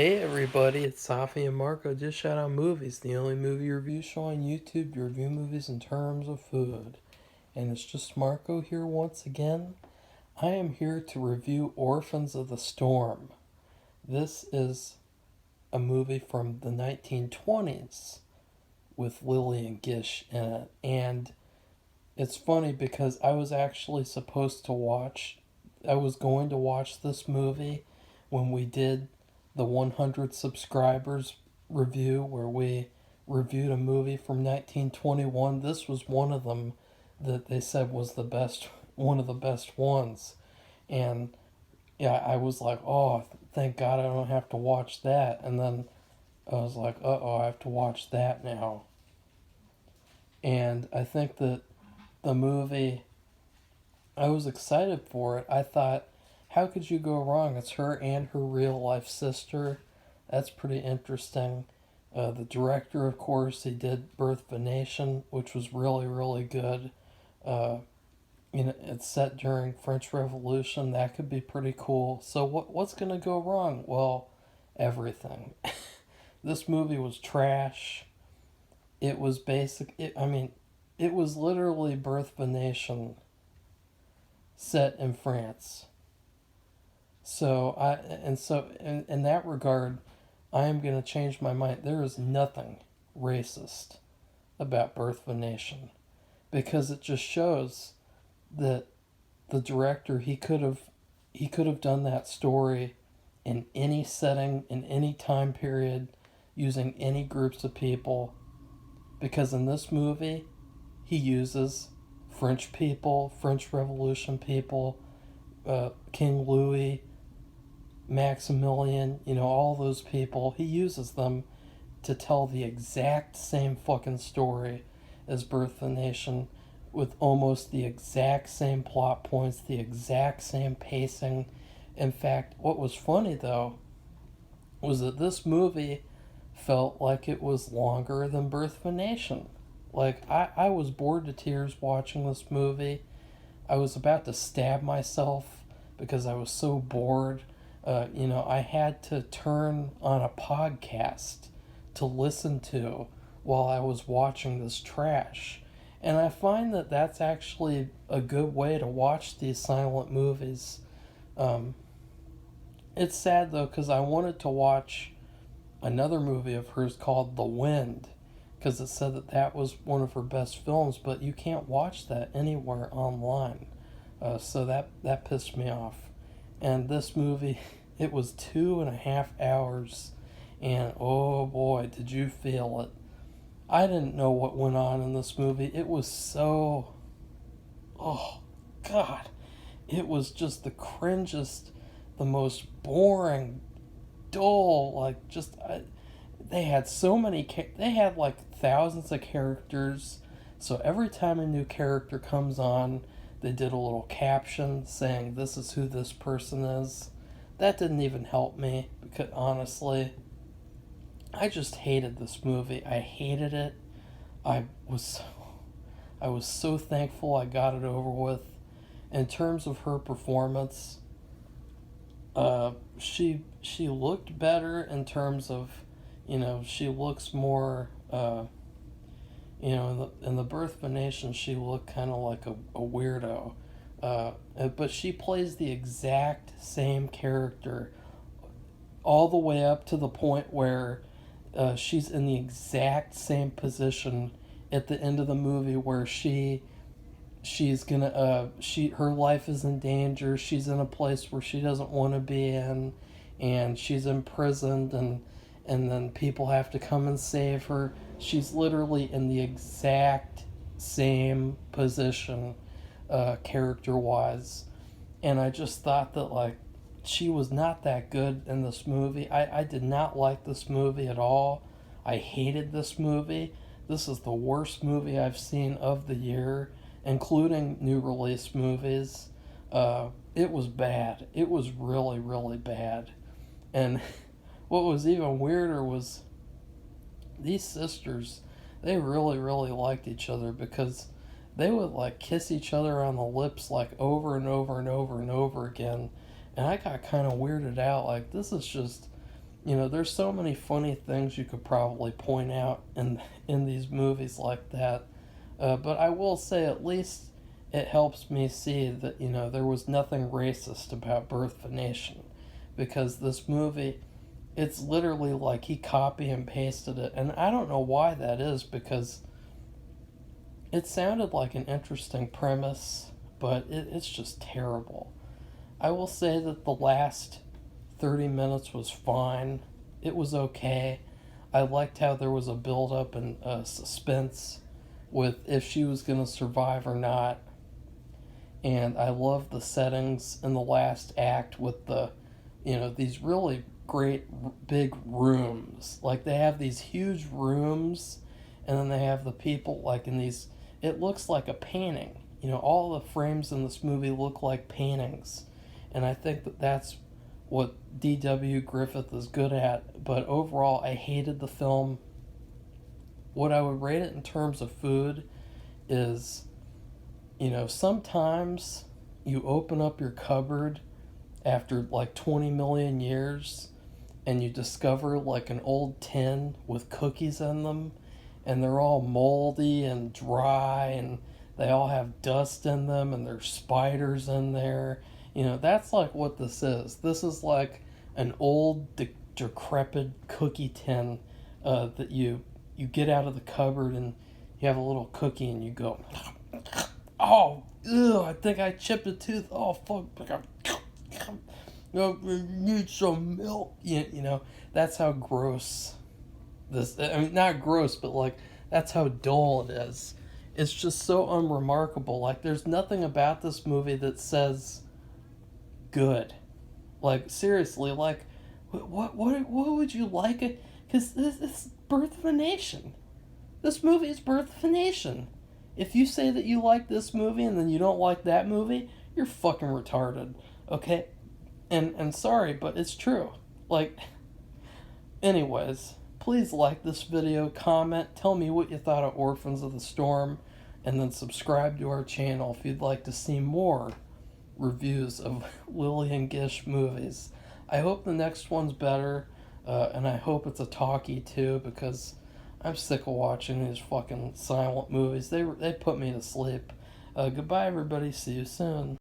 Hey everybody, it's Safi and Marco. Just shout out movies, the only movie review show on YouTube to review movies in terms of food. And it's just Marco here once again. I am here to review Orphans of the Storm. This is a movie from the 1920s with Lillian and Gish in it. And it's funny because I was going to watch this movie when we did the 100 subscribers review where we reviewed a movie from 1921. This was one of them that they said was one of the best ones. And yeah, I was like, oh, thank God I don't have to watch that. And then I was like, I have to watch that now. And I think that the movie, I was excited for it. I thought, how could you go wrong? It's her and her real life sister. That's pretty interesting. The director, of course, he did Birth of a Nation, which was really, really good. Uh, it's set during French Revolution. That could be pretty cool. So what's gonna go wrong? Well, everything. This movie was trash. It was basic. It was literally Birth of a Nation set in France. In that regard, I am going to change my mind. There is nothing racist about Birth of a Nation because it just shows that the director he could have done that story in any setting in any time period using any groups of people, because in this movie he uses French people, French Revolution people, King Louis, Maximilian, all those people. He uses them to tell the exact same fucking story as Birth of a Nation with almost the exact same plot points, the exact same pacing. In fact, what was funny though was that this movie felt like it was longer than Birth of a Nation. Like, I was bored to tears watching this movie. I was about to stab myself because I was so bored. I had to turn on a podcast to listen to while I was watching this trash. And I find that that's actually a good way to watch these silent movies. Um, it's sad though because I wanted to watch another movie of hers called The Wind because it said that that was one of her best films, but you can't watch that anywhere online. So that pissed me off. And this movie, it was 2.5 hours, and oh boy, did you feel it. I didn't know what went on in this movie. It was so, oh God, it was just the cringest, the most boring, dull, like they had so many, they had like thousands of characters, so every time a new character comes on, they did a little caption saying this is who this person is. That didn't even help me because honestly, I just hated this movie. I hated it. I was I was so thankful I got it over with. In terms of her performance, she looked better in terms of, she looks more, in the Birth of a Nation, she looked kind of like a weirdo. But she plays the exact same character all the way up to the point where she's in the exact same position at the end of the movie where she's gonna her life is in danger. She's in a place where she doesn't want to be in, and she's imprisoned, and then people have to come and save her. She's literally in the exact same position, character wise, and I just thought that like she was not that good in this movie. I did not like this movie at all. I hated this movie. This is the worst movie I've seen of the year, including new release movies. It was bad. It was really, really bad. And what was even weirder was these sisters, they really, really liked each other because they would like kiss each other on the lips like over and over and over and over again. And I got kind of weirded out. Like, this is just You know, there's so many funny things you could probably point out in these movies like that. But I will say, at least it helps me see that, you know, there was nothing racist about Birth of a Nation. Because this movie, it's literally like he copy and pasted it. And I don't know why that is, because it sounded like an interesting premise, but it's just terrible. I will say that the last 30 minutes was fine. It was okay. I liked how there was a build up and suspense with if she was going to survive or not. And I love the settings in the last act with the, you know, these really great big rooms. Like they have these huge rooms, and then they have the people like in these. It looks like a painting. You know, all the frames in this movie look like paintings, and I think that that's what D.W. Griffith is good at. But overall, I hated the film. What I would rate it in terms of food is, you know, sometimes you open up your cupboard after like 20 million years and you discover like an old tin with cookies in them, and they're all moldy and dry, and they all have dust in them, and there's spiders in there. You know, that's like what this is. This is like an old decrepit cookie tin that you get out of the cupboard, and you have a little cookie and you go, oh, ew, I think I chipped a tooth. Oh, fuck. I need some milk. You know, that's how gross this. I mean, not gross, but like, that's how dull it is. It's just so unremarkable. Like, there's nothing about this movie that says good. Like, seriously, like, what would you like it? Because this is Birth of a Nation. This movie is Birth of a Nation. If you say that you like this movie and then you don't like that movie, you're fucking retarded. Okay? And sorry, but it's true. Like, anyways, please like this video, comment, tell me what you thought of Orphans of the Storm, and then subscribe to our channel if you'd like to see more reviews of Lillian Gish movies. I hope the next one's better, and I hope it's a talkie too, because I'm sick of watching these fucking silent movies. They put me to sleep. Goodbye, everybody. See you soon.